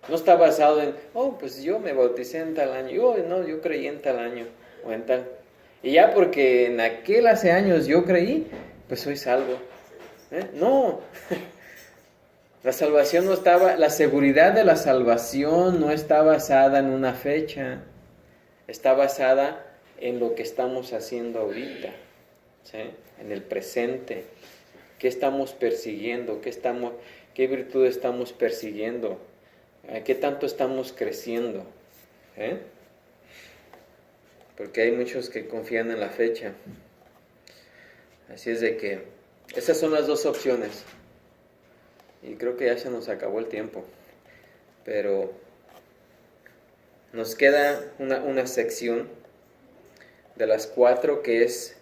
No está basado en, pues yo me bauticé en tal año, yo creí en tal año, o en tal. Y ya porque en aquel hace años yo creí, pues soy salvo. No, la seguridad de la salvación no está basada en una fecha, está basada en lo que estamos haciendo ahorita, ¿sí? En el presente. ¿Qué estamos persiguiendo? ¿Qué virtud estamos persiguiendo? ¿Qué tanto estamos creciendo? Porque hay muchos que confían en la fecha. Así es de que esas son las dos opciones. Y creo que ya se nos acabó el tiempo. Pero nos queda una sección de las 4 que es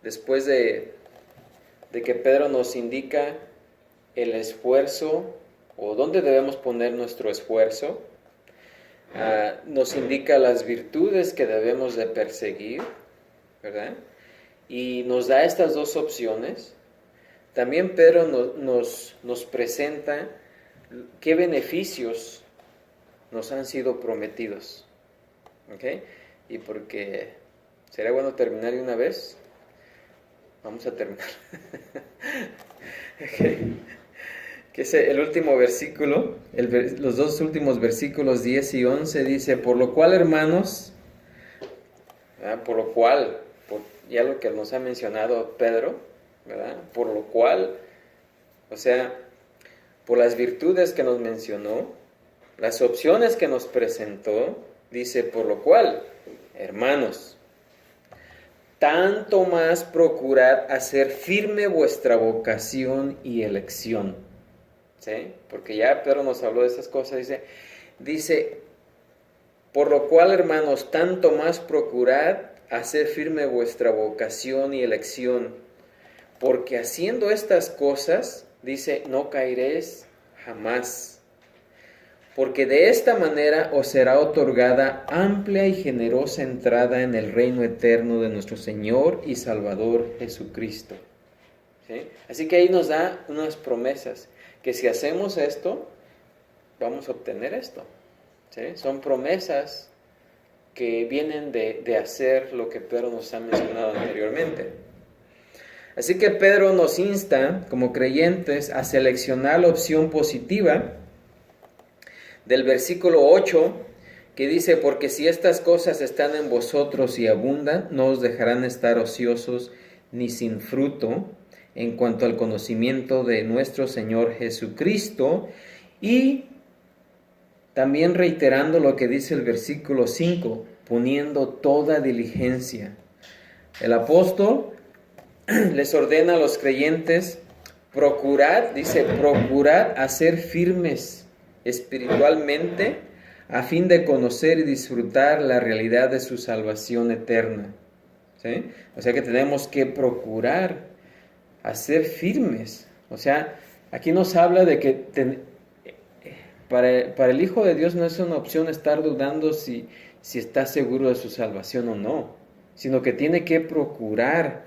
después de que Pedro nos indica el esfuerzo o dónde debemos poner nuestro esfuerzo, nos indica las virtudes que debemos de perseguir, ¿verdad? Y nos da estas dos opciones. también Pedro nos presenta qué beneficios nos han sido prometidos. ¿Ok? Y porque sería bueno terminar de una vez, vamos a terminar. Okay. Que es el último versículo, los dos últimos versículos 10 y 11 dice, por lo cual, hermanos, ¿verdad? Por lo cual, ya lo que nos ha mencionado Pedro, ¿verdad? Por lo cual, o sea, por las virtudes que nos mencionó, las opciones que nos presentó, dice, por lo cual, hermanos, tanto más procurad hacer firme vuestra vocación y elección. ¿Sí? Porque ya Pedro nos habló de esas cosas, dice, por lo cual, hermanos, tanto más procurad hacer firme vuestra vocación y elección, porque haciendo estas cosas, dice, no caeréis jamás, porque de esta manera os será otorgada amplia y generosa entrada en el reino eterno de nuestro Señor y Salvador Jesucristo. ¿Sí? Así que ahí nos da unas promesas, que si hacemos esto, vamos a obtener esto. ¿Sí? Son promesas que vienen de hacer lo que Pedro nos ha mencionado anteriormente. Así que Pedro nos insta, como creyentes, a seleccionar la opción positiva del versículo 8, que dice, porque si estas cosas están en vosotros y abundan, no os dejarán estar ociosos ni sin fruto, en cuanto al conocimiento de nuestro Señor Jesucristo, y también reiterando lo que dice el versículo 5, poniendo toda diligencia. El apóstol les ordena a los creyentes, procurad hacer firmes espiritualmente a fin de conocer y disfrutar la realidad de su salvación eterna. ¿Sí? O sea que tenemos que procurar a ser firmes. O sea, aquí nos habla de que para el Hijo de Dios no es una opción estar dudando si está seguro de su salvación o no, sino que tiene que procurar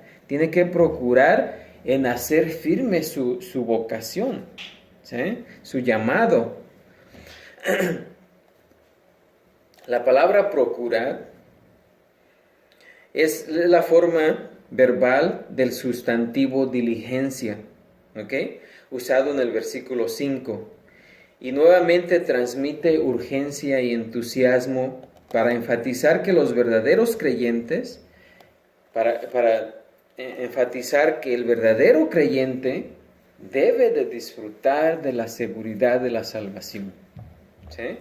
en hacer firme su vocación, ¿sí? Su llamado. La palabra procurar es la forma verbal del sustantivo diligencia, ¿ok? Usado en el versículo 5. Y nuevamente transmite urgencia y entusiasmo para enfatizar que los verdaderos creyentes, para enfatizar que el verdadero creyente debe de disfrutar de la seguridad de la salvación. ¿Sí?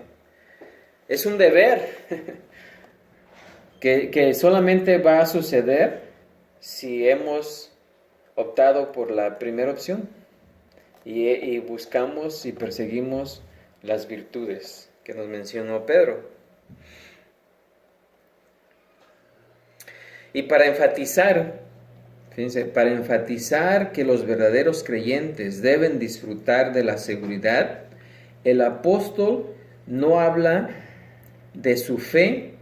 Es un deber que solamente va a suceder si hemos optado por la primera opción y buscamos y perseguimos las virtudes que nos mencionó Pedro. Y para enfatizar, fíjense, para enfatizar que los verdaderos creyentes deben disfrutar de la seguridad, el apóstol no habla de su fe,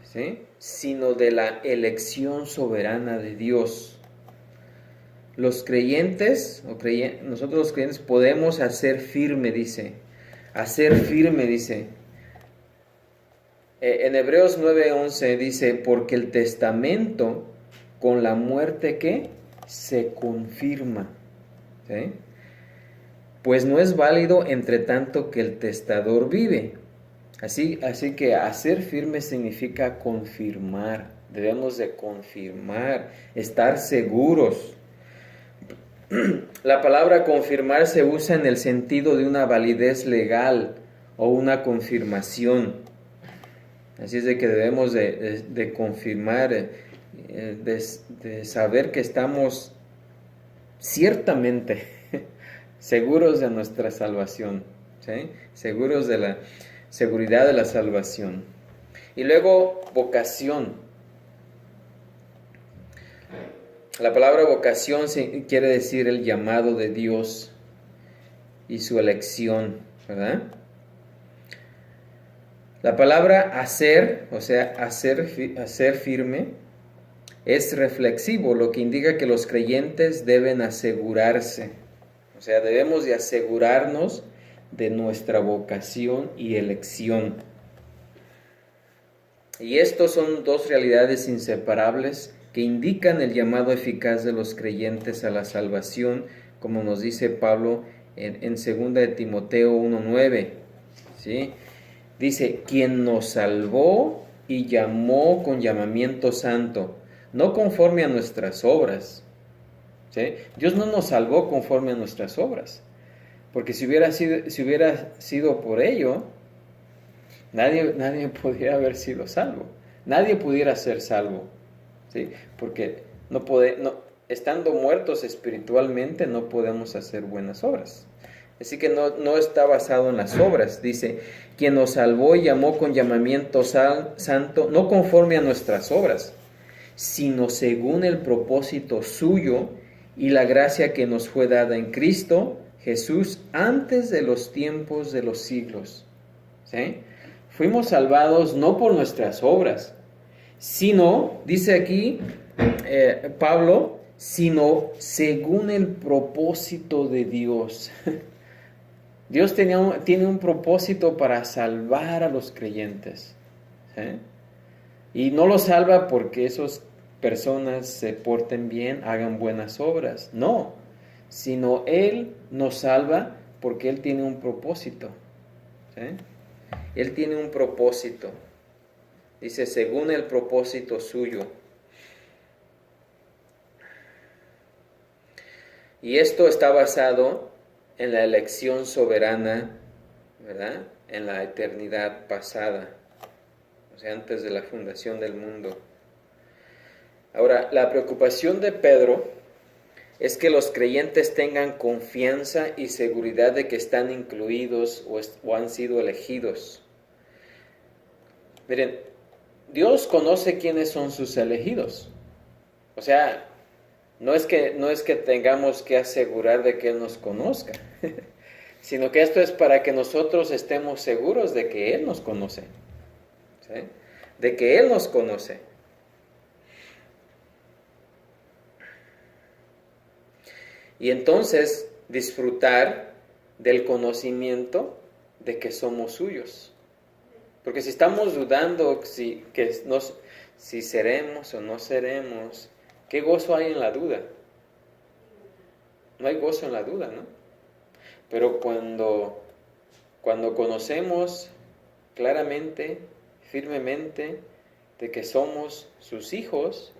¿sí?, sino de la elección soberana de Dios. Los creyentes, nosotros los creyentes podemos hacer firme, dice. En Hebreos 9:11 dice, porque el testamento con la muerte que se confirma, ¿sí?, pues no es válido entre tanto que el testador vive. Así que hacer firme significa confirmar. Debemos de confirmar, estar seguros. La palabra confirmar se usa en el sentido de una validez legal o una confirmación. Así es de que debemos de confirmar, de saber que estamos ciertamente seguros de nuestra salvación, ¿sí? Seguros de la seguridad de la salvación. Y luego, vocación. La palabra vocación quiere decir el llamado de Dios y su elección, ¿verdad? La palabra hacer, o sea, hacer firme, es reflexivo, lo que indica que los creyentes deben asegurarse. O sea, debemos de asegurarnos de nuestra vocación y elección. Y estos son dos realidades inseparables que indican el llamado eficaz de los creyentes a la salvación, como nos dice Pablo en 2 de Timoteo 1:9. ¿Sí? Dice, quien nos salvó y llamó con llamamiento santo, no conforme a nuestras obras. ¿Sí? Dios no nos salvó conforme a nuestras obras, porque si hubiera sido por ello, nadie pudiera haber sido salvo. Nadie pudiera ser salvo. ¿Sí? Porque estando muertos espiritualmente no podemos hacer buenas obras. Así que no está basado en las obras. Dice, quien nos salvó y llamó con llamamiento santo, no conforme a nuestras obras, sino según el propósito suyo y la gracia que nos fue dada en Cristo Jesús antes de los tiempos de los siglos. ¿Sí? Fuimos salvados no por nuestras obras, sino, dice aquí Pablo, sino según el propósito de Dios. Dios tiene un propósito para salvar a los creyentes. ¿Sí? Y no los salva porque esas personas se porten bien, hagan buenas obras. No, sino Él nos salva porque Él tiene un propósito. ¿Sí? Él tiene un propósito. Dice, según el propósito suyo. Y esto está basado en la elección soberana, ¿verdad? En la eternidad pasada, o sea, antes de la fundación del mundo. Ahora, la preocupación de Pedro es que los creyentes tengan confianza y seguridad de que están incluidos o han sido elegidos. Miren, Dios conoce quiénes son sus elegidos. O sea, no es que tengamos que asegurar de que Él nos conozca, sino que esto es para que nosotros estemos seguros de que Él nos conoce. ¿Sí? De que Él nos conoce. Y entonces disfrutar del conocimiento de que somos suyos. Porque si estamos dudando si seremos o no seremos, ¿qué gozo hay en la duda? No hay gozo en la duda, ¿no? Pero cuando conocemos claramente, firmemente, de que somos sus hijos,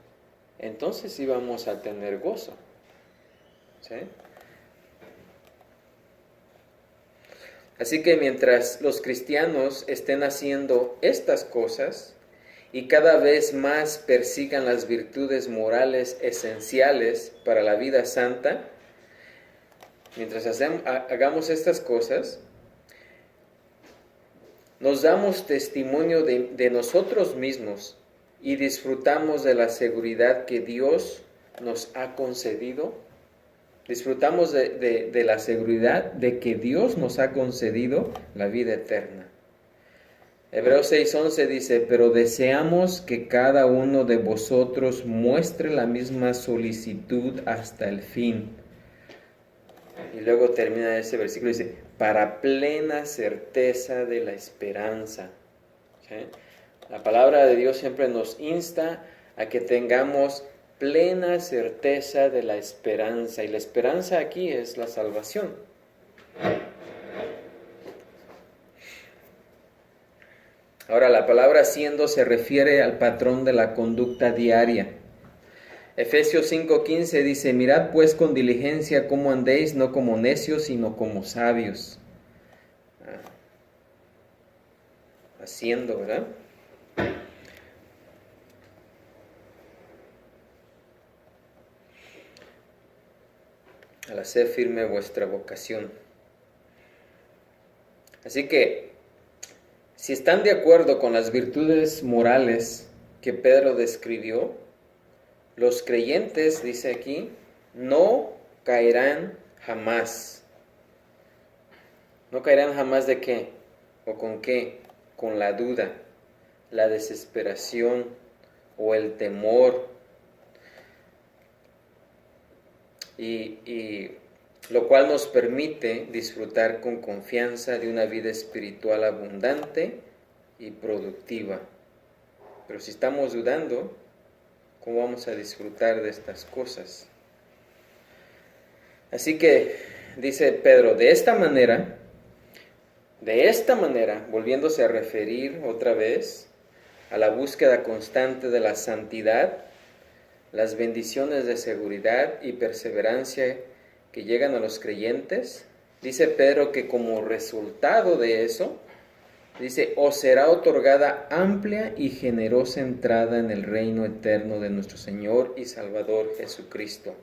entonces sí vamos a tener gozo. ¿Sí? Así que mientras los cristianos estén haciendo estas cosas y cada vez más persigan las virtudes morales esenciales para la vida santa, mientras hagamos estas cosas, nos damos testimonio de nosotros mismos y disfrutamos de la seguridad que Dios nos ha concedido. Disfrutamos de la seguridad de que Dios nos ha concedido la vida eterna. Hebreos 6:11 dice, pero deseamos que cada uno de vosotros muestre la misma solicitud hasta el fin. Y luego termina ese versículo y dice, para plena certeza de la esperanza. ¿Sí? La palabra de Dios siempre nos insta a que tengamos plena certeza de la esperanza. Y la esperanza aquí es la salvación. Ahora, la palabra siendo se refiere al patrón de la conducta diaria. Efesios 5:15 dice, mirad pues con diligencia cómo andéis, no como necios, sino como sabios. Haciendo, ¿verdad? Al hacer firme vuestra vocación. Así que, si están de acuerdo con las virtudes morales que Pedro describió, los creyentes, dice aquí, no caerán jamás. ¿No caerán jamás de qué? ¿O con qué? Con la duda, la desesperación o el temor y lo cual nos permite disfrutar con confianza de una vida espiritual abundante y productiva. Pero si estamos dudando, ¿cómo vamos a disfrutar de estas cosas? Así que, dice Pedro, de esta manera, volviéndose a referir otra vez a la búsqueda constante de la santidad, las bendiciones de seguridad y perseverancia que llegan a los creyentes, dice Pedro que como resultado de eso, dice, os será otorgada amplia y generosa entrada en el reino eterno de nuestro Señor y Salvador Jesucristo.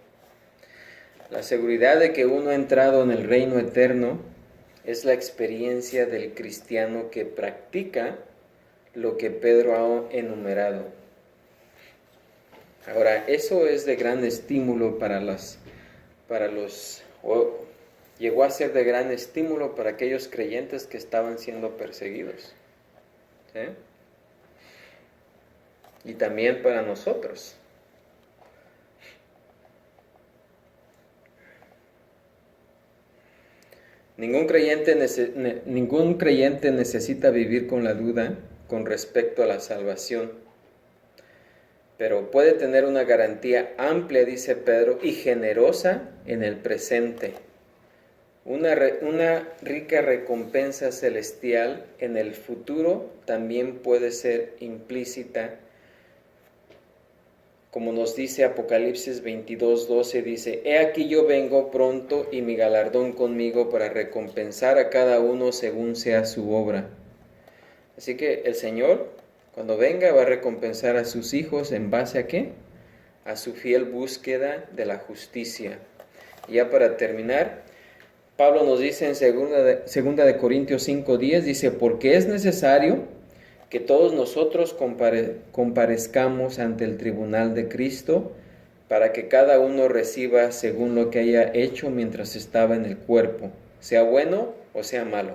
La seguridad de que uno ha entrado en el reino eterno es la experiencia del cristiano que practica lo que Pedro ha enumerado. Ahora, eso es de gran estímulo llegó a ser de gran estímulo para aquellos creyentes que estaban siendo perseguidos. ¿Sí? Y también para nosotros. Ningún creyente necesita vivir con la duda con respecto a la salvación, pero puede tener una garantía amplia, dice Pedro, y generosa en el presente. Una rica recompensa celestial en el futuro también puede ser implícita, como nos dice Apocalipsis 22:12, dice, he aquí yo vengo pronto y mi galardón conmigo para recompensar a cada uno según sea su obra. Así que el Señor, cuando venga, va a recompensar a sus hijos en base a ¿qué? A su fiel búsqueda de la justicia. Y ya para terminar, Pablo nos dice en 2 Corintios 5:10, dice, porque es necesario que todos nosotros comparezcamos ante el tribunal de Cristo para que cada uno reciba según lo que haya hecho mientras estaba en el cuerpo, sea bueno o sea malo.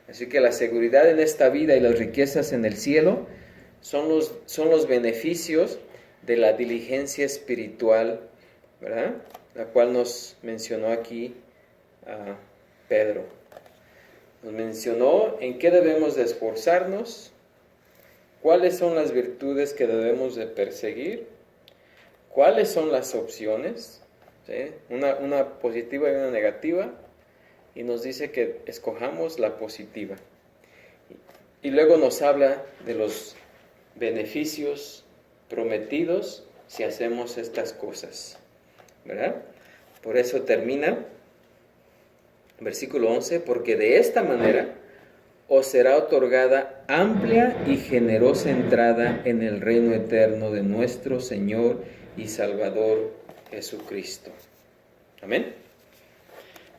Así que la seguridad en esta vida y las riquezas en el cielo son los beneficios de la diligencia espiritual, ¿verdad? La cual nos mencionó aquí Pedro. Nos mencionó en qué debemos de esforzarnos, cuáles son las virtudes que debemos de perseguir, cuáles son las opciones, ¿sí? Una positiva y una negativa, y nos dice que escojamos la positiva. Y luego nos habla de los beneficios prometidos si hacemos estas cosas, ¿verdad? Por eso termina versículo 11, porque de esta manera os será otorgada amplia y generosa entrada en el reino eterno de nuestro Señor y Salvador Jesucristo. Amén.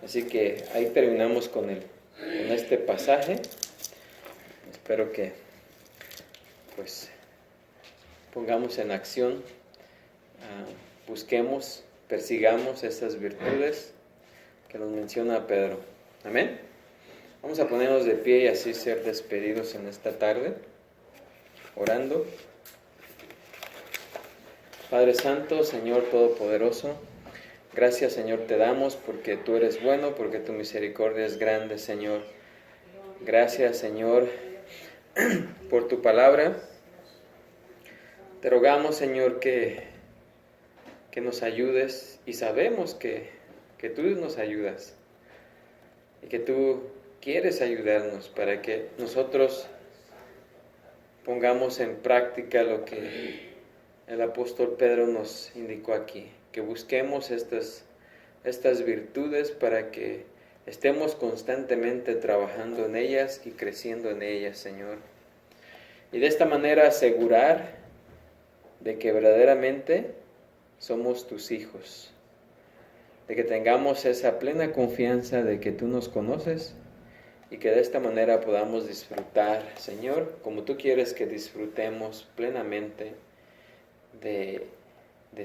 Así que ahí terminamos con este pasaje. Espero que pues pongamos en acción, busquemos, persigamos estas virtudes que nos menciona Pedro. Amén. Vamos a ponernos de pie y así ser despedidos en esta tarde, orando. Padre Santo, Señor Todopoderoso, gracias, Señor, te damos porque tú eres bueno, porque tu misericordia es grande, Señor. Gracias, Señor, por tu palabra. Te rogamos, Señor, que nos ayudes, y sabemos que tú nos ayudas y que tú quieres ayudarnos para que nosotros pongamos en práctica lo que el apóstol Pedro nos indicó aquí, que busquemos estas virtudes para que estemos constantemente trabajando en ellas y creciendo en ellas, Señor. Y de esta manera asegurar de que verdaderamente somos tus hijos, de que tengamos esa plena confianza de que tú nos conoces y que de esta manera podamos disfrutar, Señor, como tú quieres que disfrutemos plenamente de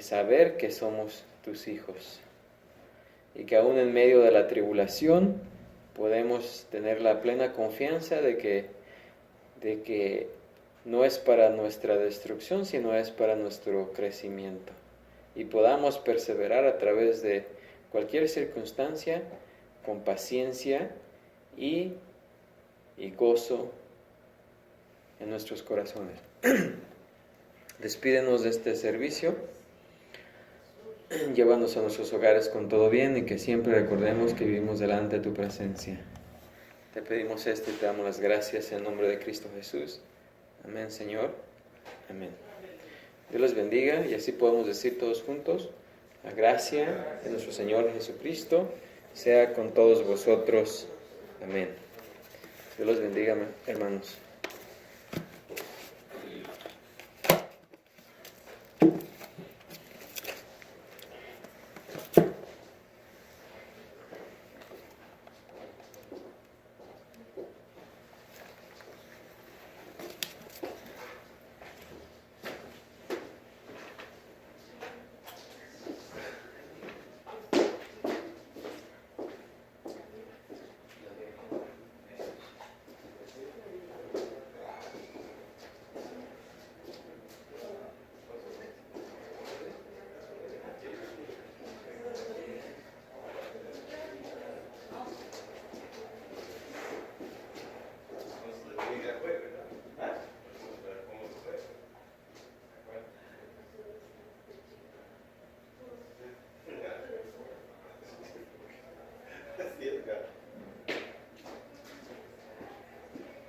saber que somos tus hijos y que aún en medio de la tribulación podemos tener la plena confianza de que no es para nuestra destrucción, sino es para nuestro crecimiento. y podamos perseverar a través de cualquier circunstancia con paciencia y gozo en nuestros corazones. Despídenos de este servicio, llévanos a nuestros hogares con todo bien y que siempre recordemos que vivimos delante de tu presencia. Te pedimos esto y te damos las gracias en nombre de Cristo Jesús. Amén, Señor. Amén. Dios les bendiga y así podemos decir todos juntos: la gracia de nuestro Señor Jesucristo sea con todos vosotros. Amén. Dios los bendiga, hermanos.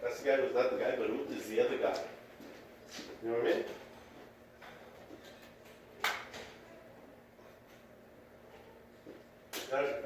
That's the guy who's not the guy, but who is the other guy? You know what I mean? That's